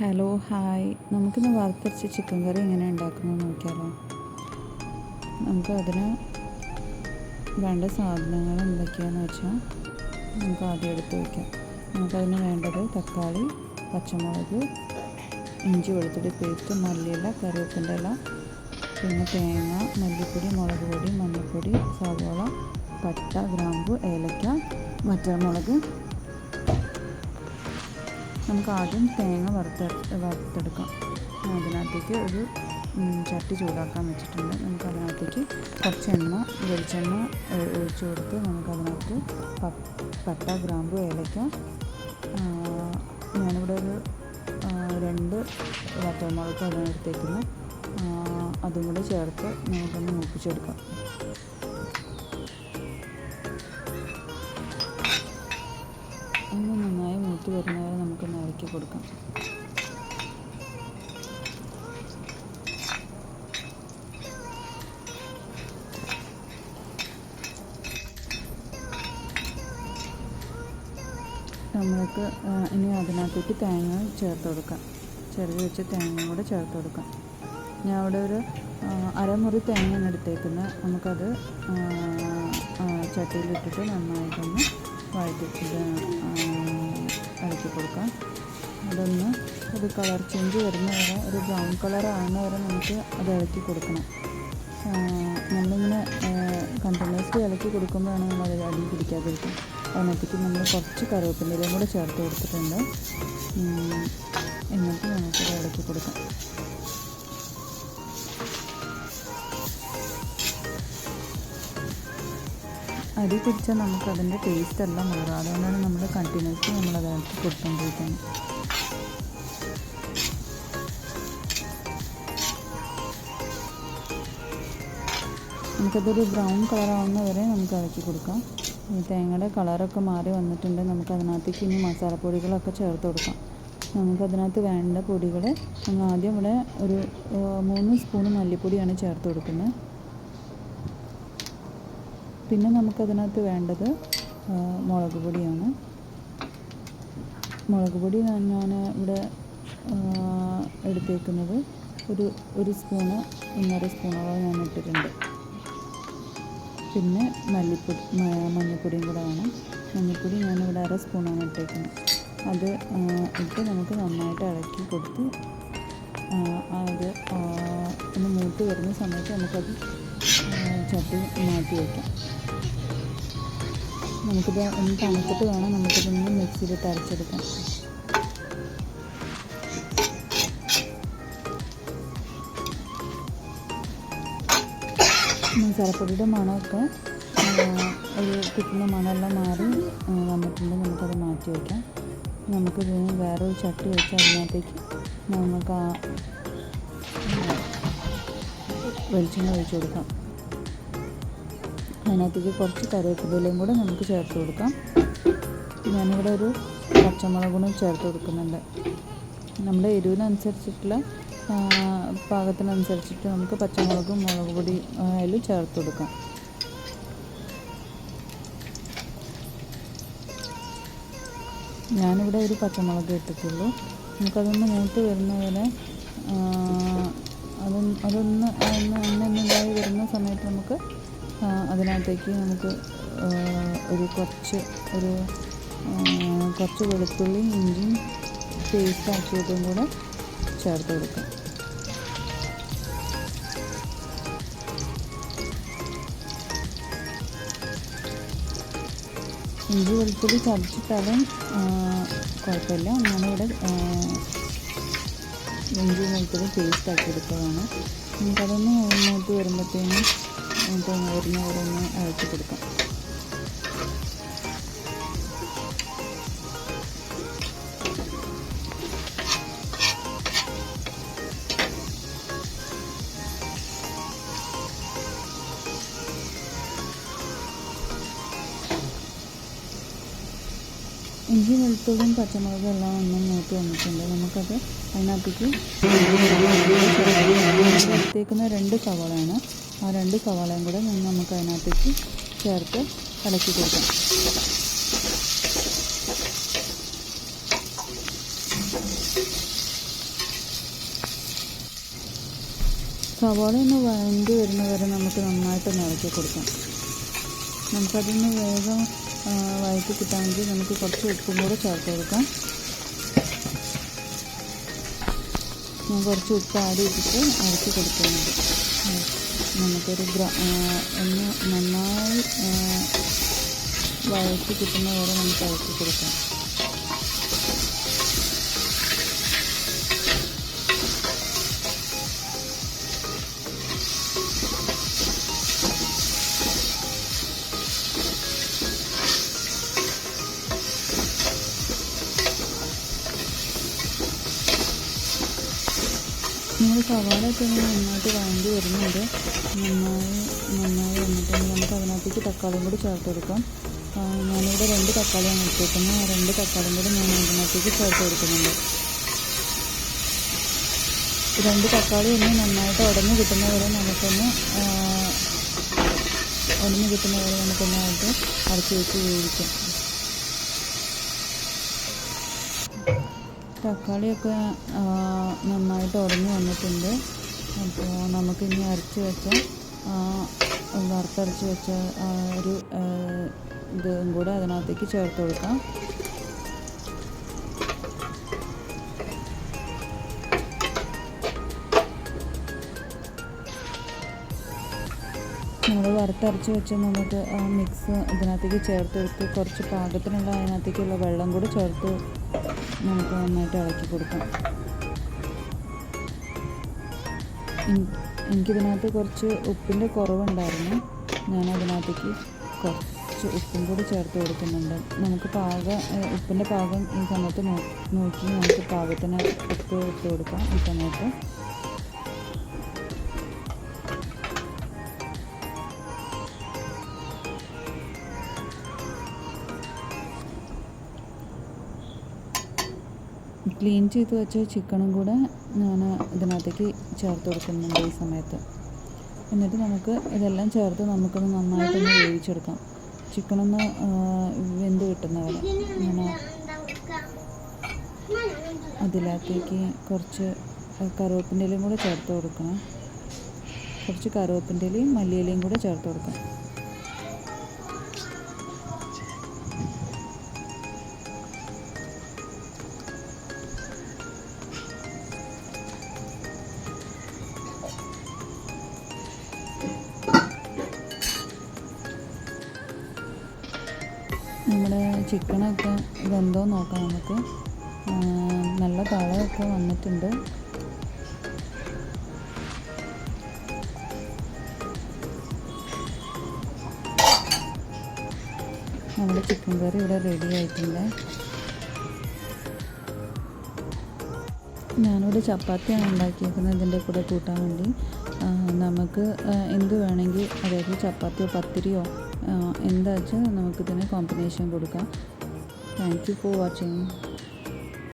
Hello hi, നമുക്കിന്ന് വറുത്തരച്ച chicken കറി എങ്ങനെ ഉണ്ടാക്കുന്നത് നോക്കിയാലോ. അതിന് വേണ്ട സാധനങ്ങൾ എന്തൊക്കെയാണെന്ന് വെച്ചാൽ നമുക്ക് ആദ്യം എടുത്ത് വയ്ക്കാം. നമുക്കതിന് വേണ്ടത് തക്കാളി, പച്ചമുളക്, ഇഞ്ചി വെളുത്തുള്ളി പേസ്റ്റ്, മല്ലിയില, കറിവേപ്പിൻ്റെ ഇല, പിന്നെ തേങ്ങ, മല്ലിപ്പൊടി, മുളക് പൊടി, മഞ്ഞൾപ്പൊടി, സവോള, പട്ട, ഗ്രാമ്പു, ഏലക്ക, വറ്റൽമുളക്. നമുക്ക് ആദ്യം തേങ്ങ വറുത്തെടുക്കാം. അതിനകത്തേക്ക് ഒരു ചട്ടി ചൂടാക്കാൻ വെച്ചിട്ടുണ്ട്. നമുക്കതിനകത്തേക്ക് കുറച്ച് വെളിച്ചെണ്ണ ഒഴിച്ചു കൊടുത്ത് നമുക്കതിനകത്ത് പട്ട, ഗ്രാമ്പു, ഏലക്ക, ഞാനിവിടെ ഒരു 2 വറ്റൽമുളക് അതിനടുത്തേക്കുന്നു, അതും കൂടെ ചേർത്ത് നമുക്കൊന്ന് മൂപ്പിച്ചെടുക്കാം. ഒന്ന് നന്നായി മൂത്ത് വരുന്നവരെ നമുക്കൊന്ന് ഇളക്കി കൊടുക്കാം. നമ്മൾക്ക് ഇനി അതിനകത്തേക്ക് തേങ്ങ ചേർത്ത് കൊടുക്കാം. ചെറുത് വെച്ച് തേങ്ങയും കൂടെ ചേർത്ത് കൊടുക്കാം. ഞാൻ അവിടെ ഒരു അരമുറി തേങ്ങയാണ് എടുത്തേക്കുന്നത്. നമുക്കത് ചട്ടിയിലിട്ടിട്ട് നന്നായിട്ടൊന്ന് വഴറ്റിട്ട് ഇളക്കി കൊടുക്കാം. അത് കളർ ചേഞ്ച് വരുന്ന വരെ, ഒരു ബ്രൗൺ കളർ ആവുന്ന വരെ നമുക്ക് അത് ഇളക്കി കൊടുക്കണം. നമ്മളിങ്ങനെ കണ്ടിന്യൂസ്ലി ഇളക്കി കൊടുക്കുമ്പോഴാണ് നമ്മളത് അടി പിടിക്കാതിരിക്കും. അതിനകത്തേക്ക് നമ്മൾ കുറച്ച് കറിവേപ്പിൻ്റെ ഇലയും കൂടെ ചേർത്ത് കൊടുത്തിട്ടുണ്ട്. എന്നിട്ട് നമുക്കത് ഇളക്കി കൊടുക്കാം. അടി പിടിച്ചാൽ നമുക്കതിൻ്റെ ടേസ്റ്റ് എല്ലാം മാറും. അതുകൊണ്ടാണ് നമ്മൾ കണ്ടിന്യൂസ്ലി നമ്മളത് ഇളക്കി കൊടുത്തുകൊണ്ടിരിക്കുന്നത്. നമുക്കതൊരു ബ്രൗൺ കളറാവുന്ന വരെ നമുക്ക് ഇളക്കി കൊടുക്കാം. തേങ്ങയുടെ കളറൊക്കെ മാറി വന്നിട്ടുണ്ട്. നമുക്കതിനകത്തേക്ക് ഇനി മസാലപ്പൊടികളൊക്കെ ചേർത്ത് കൊടുക്കാം. നമുക്കതിനകത്ത് വേണ്ട പൊടികൾ നമ്മൾ ആദ്യം ഇവിടെ ഒരു 3 സ്പൂണ് മല്ലിപ്പൊടിയാണ് ചേർത്ത് കൊടുക്കുന്നത്. പിന്നെ നമുക്കതിനകത്ത് വേണ്ടത് മുളക് പൊടിയാണ്. മുളക് പൊടി ഞാൻ ഇവിടെ എടുത്തേക്കുന്നത് ഒരു സ്പൂണ് 1.5 സ്പൂണോളം ഞാൻ ഇട്ടിട്ടുണ്ട്. പിന്നെ മഞ്ഞൾപ്പൊടിയും കൂടെ വേണം. മഞ്ഞൾപ്പൊടി ഞാനിവിടെ 1/2 സ്പൂണാണ് ഇട്ടേക്കുന്നത്. അത് ഇട്ട് നമുക്ക് നന്നായിട്ട് ഇളക്കി കൊടുത്ത് അത് ഒന്ന് മൂത്ത് വരുന്ന സമയത്ത് നമുക്കത് ചട്ടി മാറ്റി വയ്ക്കാം. നമുക്കിത് ഒന്ന് തണുത്തിട്ട് വേണം നമുക്കിതൊന്ന് മിക്സിയിലിട്ട് അരച്ചെടുക്കാം. മസാലപ്പൊടിയുടെ മണമൊക്കെ ഒരു കിട്ടുന്ന മണമെല്ലാം മാറി വന്നിട്ടുണ്ട്. നമുക്കത് മാറ്റി വയ്ക്കാം. നമുക്കിതിന് വേറൊരു ചട്ടി വെച്ച് അതിനകത്തേക്ക് നമുക്ക് വെളിച്ചെണ്ണ ഒഴിച്ച് കൊടുക്കാം. അതിനകത്തേക്ക് കുറച്ച് കറിവേപ്പിലയും കൂടെ നമുക്ക് ചേർത്ത് കൊടുക്കാം. ഞാനിവിടെ ഒരു പച്ചമുളകും ചേർത്ത് കൊടുക്കുന്നുണ്ട്. നമ്മുടെ എരിവിനനുസരിച്ചിട്ടുള്ള പാകത്തിനനുസരിച്ചിട്ട് നമുക്ക് പച്ചമുളകും മുളക് പൊടി അതിൽ ചേർത്ത് കൊടുക്കാം. ഞാനിവിടെ ഒരു പച്ചമുളക് ഇട്ടിട്ടുള്ളൂ. നമുക്കതൊന്ന് മൂത്ത് വരുന്ന വരെ അതൊന്ന് ഇതായി വരുന്ന സമയത്ത് നമുക്ക് അതിനകത്തേക്ക് നമുക്ക് കുറച്ച് വെളുത്തുള്ളി ഇഞ്ചിയും പേസ്റ്റ് ആക്കിയതും കൂടെ ചേർത്ത് കൊടുക്കാം. ഇഞ്ചി വെളുത്തുള്ളി ചതച്ചിട്ടാലും കുഴപ്പമില്ല. ഞാനിവിടെ ഇഞ്ചി വെളുത്തുള്ളി പേസ്റ്റ് ആക്കി എടുത്തതാണ്. നമുക്കതൊന്ന് മൂത്ത് വരുമ്പോഴത്തേനും വരുന്നവരൊന്ന് ഇളക്കി കൊടുക്കാം. ഇഞ്ചി വെളുത്തുള്ളിയും പച്ചമുളകും എല്ലാം ഒന്ന് മൂത്ത് വന്നിട്ടുണ്ട്. നമുക്കത് അതിനകത്തേക്ക് എടുത്തേക്കുന്ന 2 സവാളയാണ്. ആ 2 സവാളയും കൂടെ നമുക്ക് അതിനകത്തേക്ക് ചേർത്ത് ഇളക്കി കൊടുക്കാം. സവാള ഒന്ന് വഴണ്ടി വരുന്ന വരെ നമുക്ക് നന്നായിട്ടൊന്ന് ഇളക്കി കൊടുക്കാം. നമുക്കതൊന്ന് വേഗം വഴറ്റി കിട്ടാമെങ്കിൽ നമുക്ക് കുറച്ച് ഉപ്പും കൂടെ ചേർത്ത് കൊടുക്കാം. ഞാൻ കുറച്ച് ഉപ്പ് ആഡ് ചെയ്തിട്ട് ഇളക്കി കൊടുക്കുന്നുണ്ട്. നമുക്കൊരു ഒന്ന് നന്നായി വഴറ്റി കിട്ടുന്ന വരെ നമുക്ക് ഇളക്കി കൊടുക്കാം. നമ്മൾ സവാളയൊക്കെ നന്നായിട്ട് വഴണ്ടി വരുന്നുണ്ട്. നന്നായി വന്നിട്ടുണ്ടെങ്കിൽ നമുക്ക് അതിനകത്തേക്ക് തക്കാളിയും കൂടി ചേർത്ത് കൊടുക്കാം. ഞാനിവിടെ 2 തക്കാളിയാണ് എടുത്തേക്കുന്നത്. 2 തക്കാളിയും കൂടി ഞാൻ അതിനകത്തേക്ക് ചേർത്ത് കൊടുക്കുന്നുണ്ട്. 2 തക്കാളി ഒന്ന് നന്നായിട്ട് ഉടഞ്ഞ് കിട്ടുന്നവരെ നമുക്കൊന്ന് അടച്ചു വെച്ച് വേവിക്കാം. തക്കാളിയൊക്കെ നന്നായിട്ട് ഉടഞ്ഞ് വന്നിട്ടുണ്ട്. അപ്പോൾ നമുക്കിനി വറുത്തരച്ച് വെച്ച ഒരു ഇതും കൂടെ അതിനകത്തേക്ക് ചേർത്ത് കൊടുക്കാം. നമ്മൾ വറുത്തരച്ച് വെച്ച് നമുക്ക് ആ മിക്സ് ഇതിനകത്തേക്ക് ചേർത്തെടുത്ത് കുറച്ച് പാകത്തിനുള്ള അതിനകത്തേക്കുള്ള വെള്ളം കൂടി ചേർത്ത് നമുക്ക് നന്നായിട്ട് ഇളക്കി കൊടുക്കാം. എനിക്കിതിനകത്ത് കുറച്ച് ഉപ്പിൻ്റെ കുറവുണ്ടായിരുന്നു. ഞാൻ അതിനകത്തേക്ക് കുറച്ച് ഉപ്പും കൂടി ചേർത്ത് കൊടുക്കുന്നുണ്ട്. നമുക്ക് ഉപ്പിൻ്റെ പാകം ഈ സമയത്ത് നോക്കി നമുക്ക് പാകത്തിന് ഉപ്പ് ഇട്ട് കൊടുക്കാം. ഈ സമയത്ത് ക്ലീൻ ചെയ്ത് വെച്ച ചിക്കനും കൂടെ ഞാൻ ഇതിനകത്തേക്ക് ചേർത്ത് കൊടുക്കുന്നുണ്ട് ഈ സമയത്ത്. എന്നിട്ട് നമുക്ക് ഇതെല്ലാം ചേർത്ത് നമുക്കൊന്ന് നന്നായിട്ടൊന്ന് വേവിച്ചെടുക്കാം. ചിക്കനൊന്ന് വെന്ത് കിട്ടുന്നവരെ ഞാൻ അതിനകത്തേക്ക് കുറച്ച് കറുവേപ്പിൻ്റെ ഇലയും കൂടെ ചേർത്ത് കൊടുക്കണം. കുറച്ച് കറുവേപ്പിൻ്റെ ഇലയും മല്ലിയിലയും കൂടെ ചേർത്ത് കൊടുക്കാം. നമ്മുടെ ചിക്കനൊക്കെ വെന്തോ നോക്കാം നമുക്ക്. നല്ല തളയൊക്കെ വന്നിട്ടുണ്ട്. നമ്മുടെ ചിക്കൻ കറി ഇവിടെ റെഡി ആയിട്ടുണ്ട്. ഞാനിവിടെ ചപ്പാത്തിയാണ് ഉണ്ടാക്കിയിരിക്കുന്നത് ഇതിൻ്റെ കൂടെ കൂട്ടാൻ വേണ്ടി. നമുക്ക് എന്ത് വേണമെങ്കിൽ, അതായത് ചപ്പാത്തിയോ പത്തിരിയോ എന്താ വെച്ചാൽ നമുക്കിതിന് കോമ്പിനേഷൻ കൊടുക്കാം. Thank you for watching.